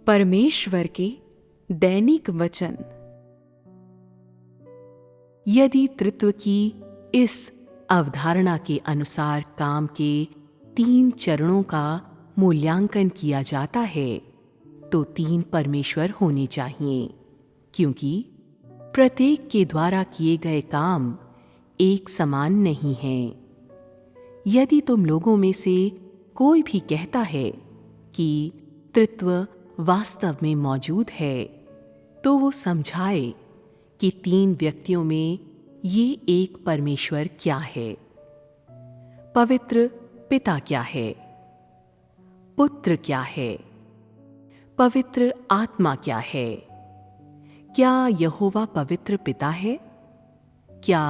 परमेश्वर के दैनिक वचन। यदि त्रित्व की इस अवधारणा के अनुसार काम के 3 चरणों का मूल्यांकन किया जाता है तो 3 परमेश्वर होने चाहिए, क्योंकि प्रत्येक के द्वारा किए गए काम एक समान नहीं हैं। यदि तुम लोगों में से कोई भी कहता है कि त्रित्व वास्तव में मौजूद है, तो वो समझाए कि 3 व्यक्तियों में ये एक परमेश्वर क्या है। पवित्र पिता क्या है? पुत्र क्या है? पवित्र आत्मा क्या है? क्या यहोवा पवित्र पिता है? क्या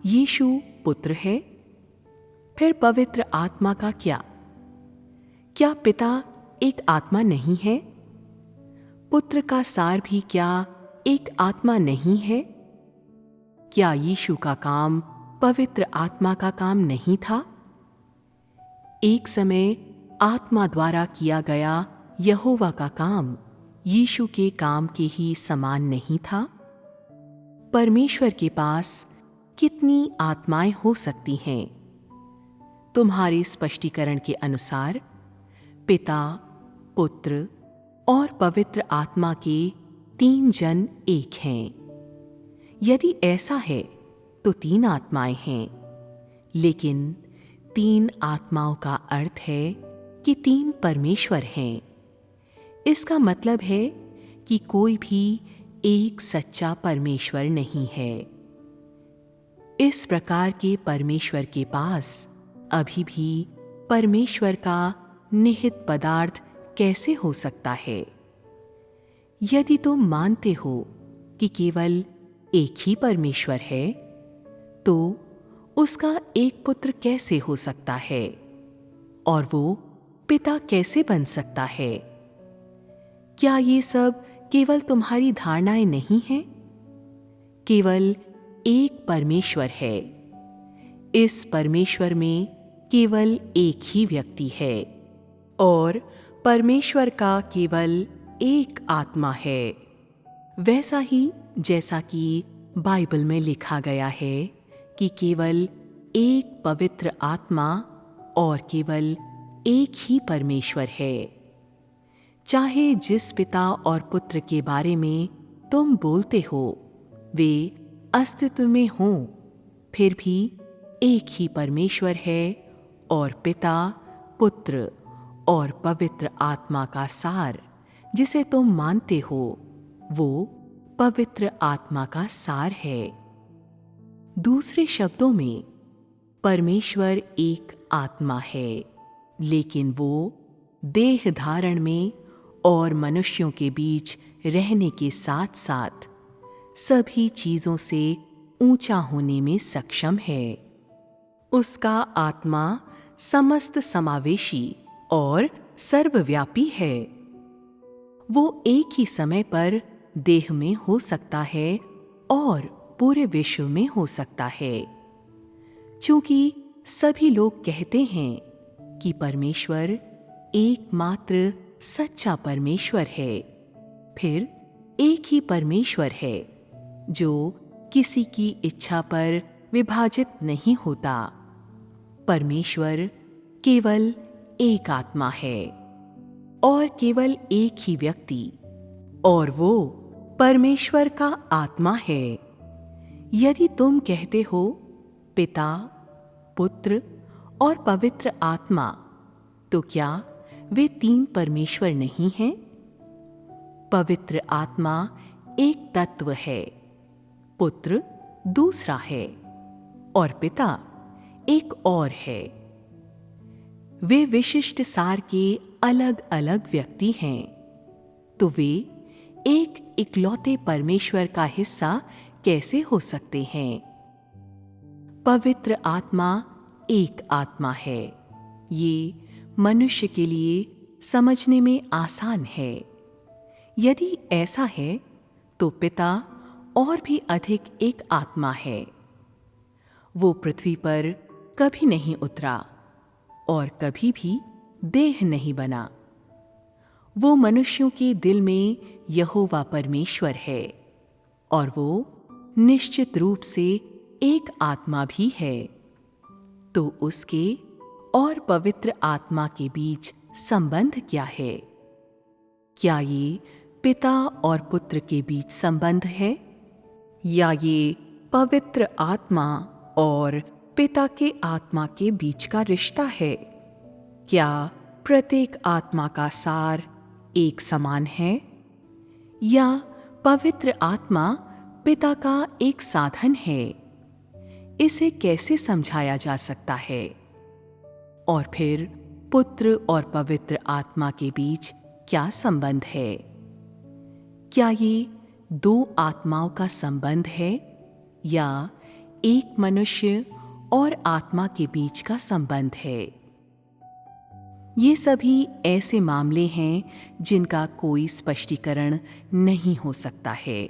यीशु पुत्र है? फिर पवित्र आत्मा का क्या? क्या पिता एक आत्मा नहीं है? पुत्र का सार भी क्या एक आत्मा नहीं है? क्या यीशु का काम पवित्र आत्मा का काम नहीं था? एक समय आत्मा द्वारा किया गया यहोवा का काम यीशु के काम के ही समान नहीं था? परमेश्वर के पास कितनी आत्माएं हो सकती हैं? तुम्हारे स्पष्टीकरण के अनुसार पिता, पुत्र और पवित्र आत्मा के 3 जन एक हैं। यदि ऐसा है तो 3 आत्माएं हैं, लेकिन 3 आत्माओं का अर्थ है कि 3 परमेश्वर हैं। इसका मतलब है कि कोई भी एक सच्चा परमेश्वर नहीं है। इस प्रकार के परमेश्वर के पास अभी भी परमेश्वर का निहित पदार्थ कैसे हो सकता है? यदि तुम मानते हो कि केवल एक ही परमेश्वर है, तो उसका एक पुत्र कैसे हो सकता है और वो पिता कैसे बन सकता है? क्या ये सब केवल तुम्हारी धारणाएं नहीं हैं? केवल एक परमेश्वर है। इस परमेश्वर में केवल एक ही व्यक्ति है और परमेश्वर का केवल एक आत्मा है। वैसा ही जैसा कि बाइबल में लिखा गया है कि केवल एक पवित्र आत्मा और केवल एक ही परमेश्वर है। चाहे जिस पिता और पुत्र के बारे में तुम बोलते हो वे अस्तित्व में हों, फिर भी एक ही परमेश्वर है और पिता, पुत्र और पवित्र आत्मा का सार जिसे तुम मानते हो वो पवित्र आत्मा का सार है। दूसरे शब्दों में परमेश्वर एक आत्मा है, लेकिन वो देह धारण में और मनुष्यों के बीच रहने के साथ साथ सभी चीजों से ऊंचा होने में सक्षम है। उसका आत्मा समस्त समावेशी और सर्वव्यापी है। वो एक ही समय पर देह में हो सकता है और पूरे विश्व में हो सकता है। चूंकि सभी लोग कहते हैं कि परमेश्वर एकमात्र सच्चा परमेश्वर है, फिर एक ही परमेश्वर है जो किसी की इच्छा पर विभाजित नहीं होता। परमेश्वर केवल एक आत्मा है और केवल एक ही व्यक्ति, और वो परमेश्वर का आत्मा है। यदि तुम कहते हो पिता, पुत्र और पवित्र आत्मा, तो क्या वे 3 परमेश्वर नहीं हैं? पवित्र आत्मा एक तत्व है, पुत्र दूसरा है और पिता एक और है। वे विशिष्ट सार के अलग अलग व्यक्ति हैं, तो वे एक इकलौते परमेश्वर का हिस्सा कैसे हो सकते हैं? पवित्र आत्मा एक आत्मा है। ये मनुष्य के लिए समझने में आसान है। यदि ऐसा है तो पिता और भी अधिक एक आत्मा है। वो पृथ्वी पर कभी नहीं उतरा और कभी भी देह नहीं बना। वो मनुष्यों के दिल में यहोवा परमेश्वर है और वो निश्चित रूप से एक आत्मा भी है। तो उसके और पवित्र आत्मा के बीच संबंध क्या है? क्या ये पिता और पुत्र के बीच संबंध है, या ये पवित्र आत्मा और पिता के आत्मा के बीच का रिश्ता है? क्या प्रत्येक आत्मा का सार एक समान है, या पवित्र आत्मा पिता का एक साधन है? इसे कैसे समझाया जा सकता है? और फिर पुत्र और पवित्र आत्मा के बीच क्या संबंध है? क्या ये दो आत्माओं का संबंध है, या एक मनुष्य और आत्मा के बीच का संबंध है? ये सभी ऐसे मामले हैं जिनका कोई स्पष्टीकरण नहीं हो सकता है।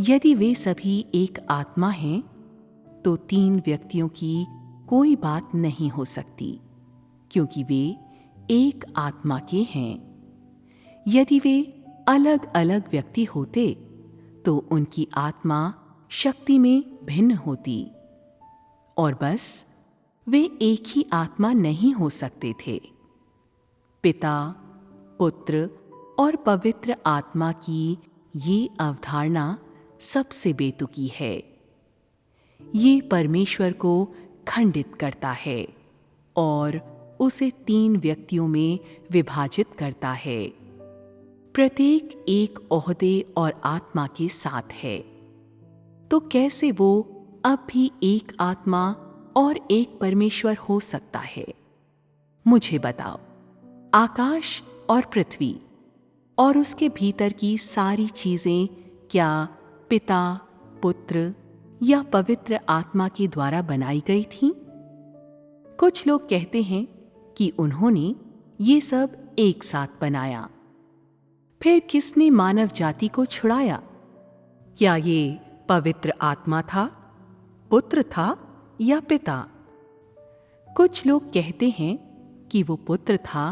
यदि वे सभी एक आत्मा हैं, तो तीन व्यक्तियों की कोई बात नहीं हो सकती, क्योंकि वे एक आत्मा के हैं। यदि वे अलग अलग व्यक्ति होते, तो उनकी आत्मा शक्ति में भिन्न होती, और बस वे एक ही आत्मा नहीं हो सकते थे। पिता, पुत्र और पवित्र आत्मा की ये अवधारणा सबसे बेतुकी है। ये परमेश्वर को खंडित करता है और उसे तीन व्यक्तियों में विभाजित करता है। प्रत्येक एक ओहदे और आत्मा के साथ है। तो कैसे वो अब भी एक आत्मा और एक परमेश्वर हो सकता है? मुझे बताओ। आकाश और पृथ्वी और उसके भीतर की सारी चीजें क्या पिता, पुत्र या पवित्र आत्मा के द्वारा बनाई गई थीं? कुछ लोग कहते हैं कि उन्होंने ये सब एक साथ बनाया। फिर किसने मानव जाति को छुड़ाया? क्या ये पवित्र आत्मा था, पुत्र था या पिता? कुछ लोग कहते हैं कि वो पुत्र था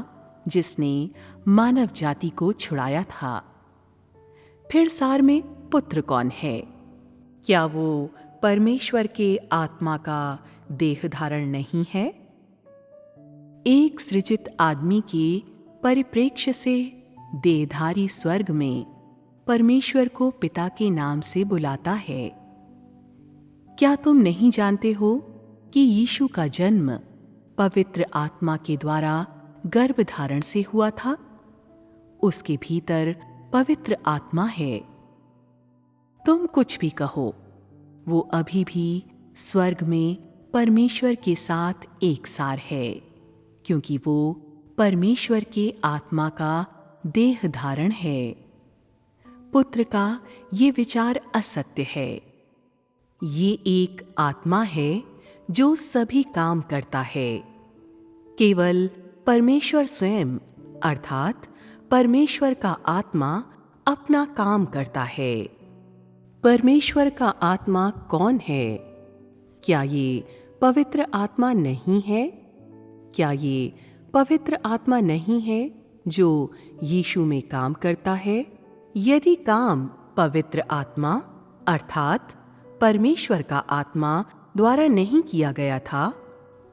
जिसने मानव जाति को छुड़ाया था। फिर सार में पुत्र कौन है? क्या वो परमेश्वर के आत्मा का देह धारण नहीं है? एक सृजित आदमी के परिप्रेक्ष्य से देहधारी स्वर्ग में परमेश्वर को पिता के नाम से बुलाता है। क्या तुम नहीं जानते हो कि यीशु का जन्म पवित्र आत्मा के द्वारा गर्भधारण से हुआ था? उसके भीतर पवित्र आत्मा है। तुम कुछ भी कहो, वो अभी भी स्वर्ग में परमेश्वर के साथ एक सार है, क्योंकि वो परमेश्वर के आत्मा का देह धारण है। पुत्र का ये विचार असत्य है। ये एक आत्मा है जो सभी काम करता है। केवल परमेश्वर स्वयं अर्थात परमेश्वर का आत्मा अपना काम करता है। परमेश्वर का आत्मा कौन है? क्या ये पवित्र आत्मा नहीं है? क्या ये पवित्र आत्मा नहीं है जो यीशु में काम करता है? यदि काम पवित्र आत्मा अर्थात परमेश्वर का आत्मा द्वारा नहीं किया गया था,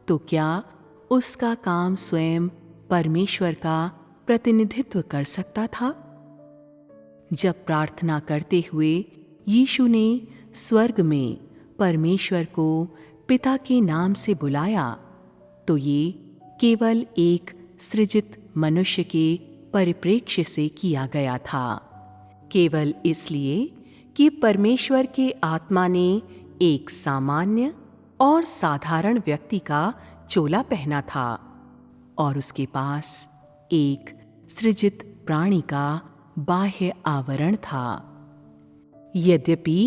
तो क्या उसका काम स्वयं परमेश्वर का प्रतिनिधित्व कर सकता था? जब प्रार्थना करते हुए यीशु ने स्वर्ग में परमेश्वर को पिता के नाम से बुलाया, तो ये केवल एक सृजित मनुष्य के परिप्रेक्ष्य से किया गया था, केवल इसलिए कि परमेश्वर के आत्मा ने एक सामान्य और साधारण व्यक्ति का चोला पहना था और उसके पास एक सृजित प्राणी का बाह्य आवरण था। यद्यपि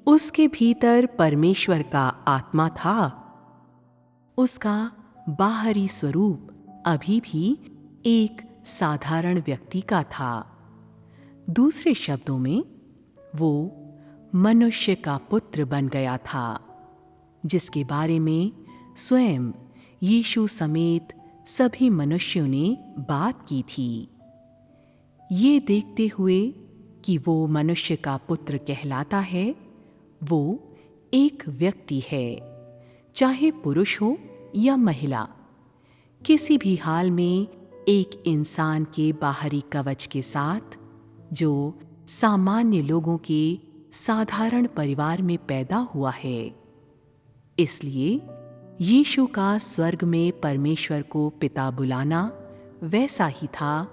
उसके भीतर परमेश्वर का आत्मा था, उसका बाहरी स्वरूप अभी भी एक साधारण व्यक्ति का था। दूसरे शब्दों में, वो मनुष्य का पुत्र बन गया था, जिसके बारे में स्वयं यीशु समेत सभी मनुष्यों ने बात की थी। ये देखते हुए कि वो मनुष्य का पुत्र कहलाता है, वो एक व्यक्ति है, चाहे पुरुष हो या महिला। किसी भी हाल में एक इंसान के बाहरी कवच के साथ, जो सामान्य लोगों के साधारण परिवार में पैदा हुआ है। इसलिए यीशु का स्वर्ग में परमेश्वर को पिता बुलाना वैसा ही था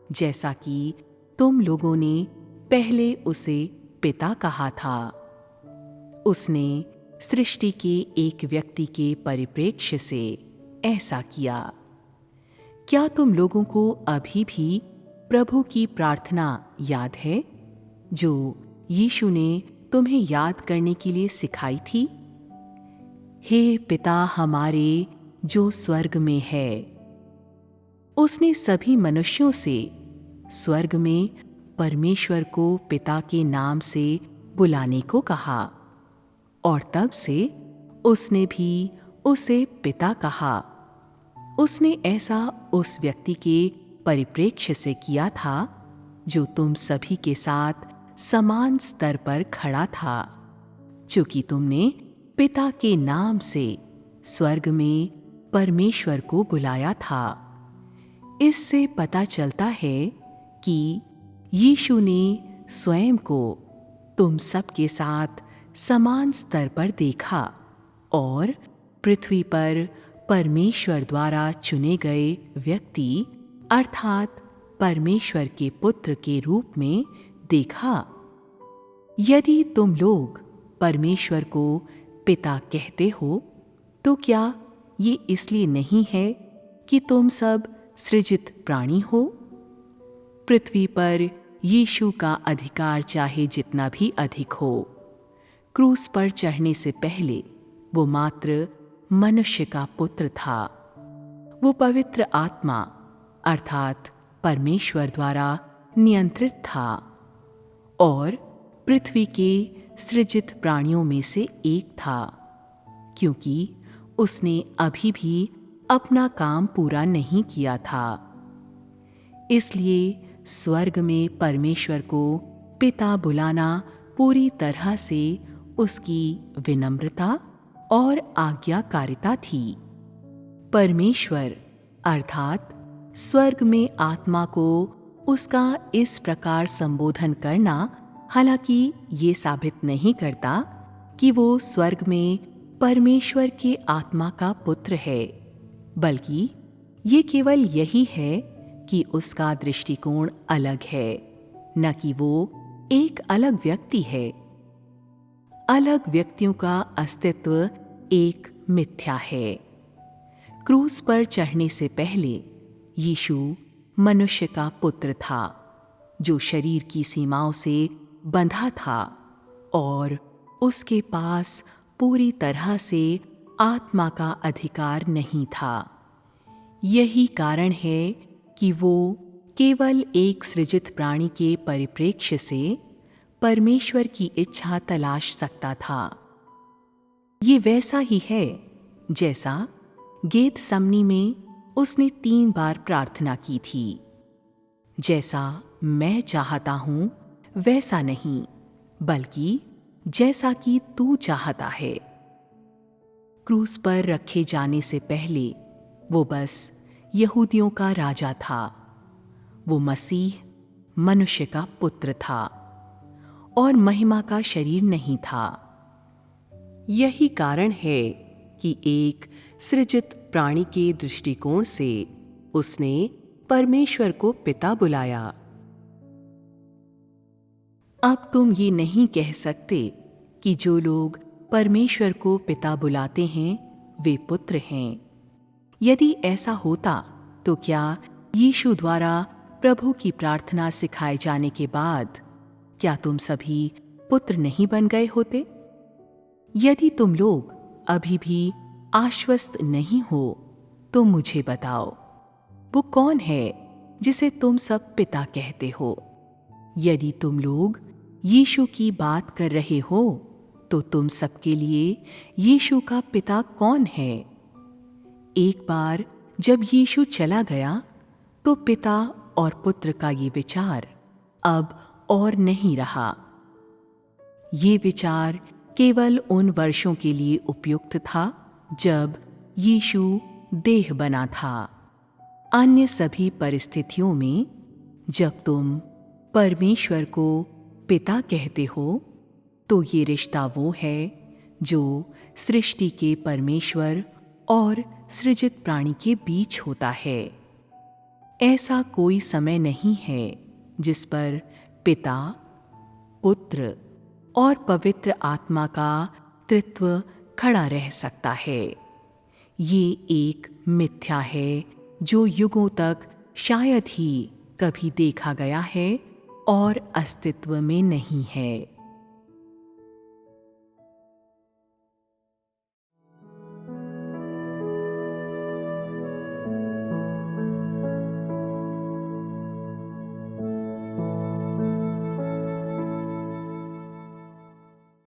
जैसा कि तुम लोगों ने पहले उसे पिता कहा था। उसने सृष्टि के एक व्यक्ति के परिप्रेक्ष्य से ऐसा किया। क्या तुम लोगों को अभी भी प्रभु की प्रार्थना याद है, जो यीशु ने तुम्हें याद करने के लिए सिखाई थी? हे पिता हमारे जो स्वर्ग में है। उसने सभी मनुष्यों से स्वर्ग में परमेश्वर को पिता के नाम से बुलाने को कहा, और तब से उसने भी उसे पिता कहा। उसने ऐसा उस व्यक्ति के परिप्रेक्ष्य से किया था जो तुम सभी के साथ समान स्तर पर खड़ा था, चूंकि तुमने पिता के नाम से स्वर्ग में परमेश्वर को बुलाया था। इससे पता चलता है कि यीशु ने स्वयं को तुम सब के साथ समान स्तर पर देखा और पृथ्वी पर परमेश्वर द्वारा चुने गए व्यक्ति अर्थात परमेश्वर के पुत्र के रूप में देखा। यदि तुम लोग परमेश्वर को पिता कहते हो, तो क्या ये इसलिए नहीं है कि तुम सब सृजित प्राणी हो? पृथ्वी पर यीशु का अधिकार चाहे जितना भी अधिक हो, क्रूस पर चढ़ने से पहले वो मात्र मनुष्य का पुत्र था। वो पवित्र आत्मा अर्थात परमेश्वर द्वारा नियंत्रित था और पृथ्वी के सृजित प्राणियों में से एक था, क्योंकि उसने अभी भी अपना काम पूरा नहीं किया था। इसलिए स्वर्ग में परमेश्वर को पिता बुलाना पूरी तरह से उसकी विनम्रता और आज्ञाकारिता थी। परमेश्वर अर्थात स्वर्ग में आत्मा को उसका इस प्रकार संबोधन करना हालांकि ये साबित नहीं करता कि वो स्वर्ग में परमेश्वर के आत्मा का पुत्र है, बल्कि ये केवल यही है कि उसका दृष्टिकोण अलग है, न कि वो एक अलग व्यक्ति है। अलग व्यक्तियों का अस्तित्व एक मिथ्या है। क्रूस पर चढ़ने से पहले यीशु मनुष्य का पुत्र था, जो शरीर की सीमाओं से बंधा था और उसके पास पूरी तरह से आत्मा का अधिकार नहीं था। यही कारण है कि वो केवल एक सृजित प्राणी के परिप्रेक्ष्य से परमेश्वर की इच्छा तलाश सकता था। ये वैसा ही है जैसा गेतसमनी में उसने 3 बार प्रार्थना की थी, जैसा मैं चाहता हूं वैसा नहीं, बल्कि जैसा कि तू चाहता है। क्रूस पर रखे जाने से पहले वो बस यहूदियों का राजा था। वो मसीह मनुष्य का पुत्र था और महिमा का शरीर नहीं था। यही कारण है कि एक सृजित प्राणी के दृष्टिकोण से उसने परमेश्वर को पिता बुलाया। अब तुम ये नहीं कह सकते कि जो लोग परमेश्वर को पिता बुलाते हैं वे पुत्र हैं। यदि ऐसा होता तो क्या यीशु द्वारा प्रभु की प्रार्थना सिखाए जाने के बाद क्या तुम सभी पुत्र नहीं बन गए होते? यदि तुम लोग अभी भी आश्वस्त नहीं हो तो मुझे बताओ, वो कौन है जिसे तुम सब पिता कहते हो? यदि तुम लोग यीशु की बात कर रहे हो तो तुम सबके लिए यीशु का पिता कौन है? एक बार जब यीशु चला गया तो पिता और पुत्र का ये विचार अब और नहीं रहा। ये विचार केवल उन वर्षों के लिए उपयुक्त था जब यीशु देह बना था। अन्य सभी परिस्थितियों में जब तुम परमेश्वर को पिता कहते हो तो ये रिश्ता वो है जो सृष्टि के परमेश्वर और सृजित प्राणी के बीच होता है। ऐसा कोई समय नहीं है जिस पर पिता, पुत्र और पवित्र आत्मा का तृत्व खड़ा रह सकता है। ये एक मिथ्या है जो युगों तक शायद ही कभी देखा गया है और अस्तित्व में नहीं है।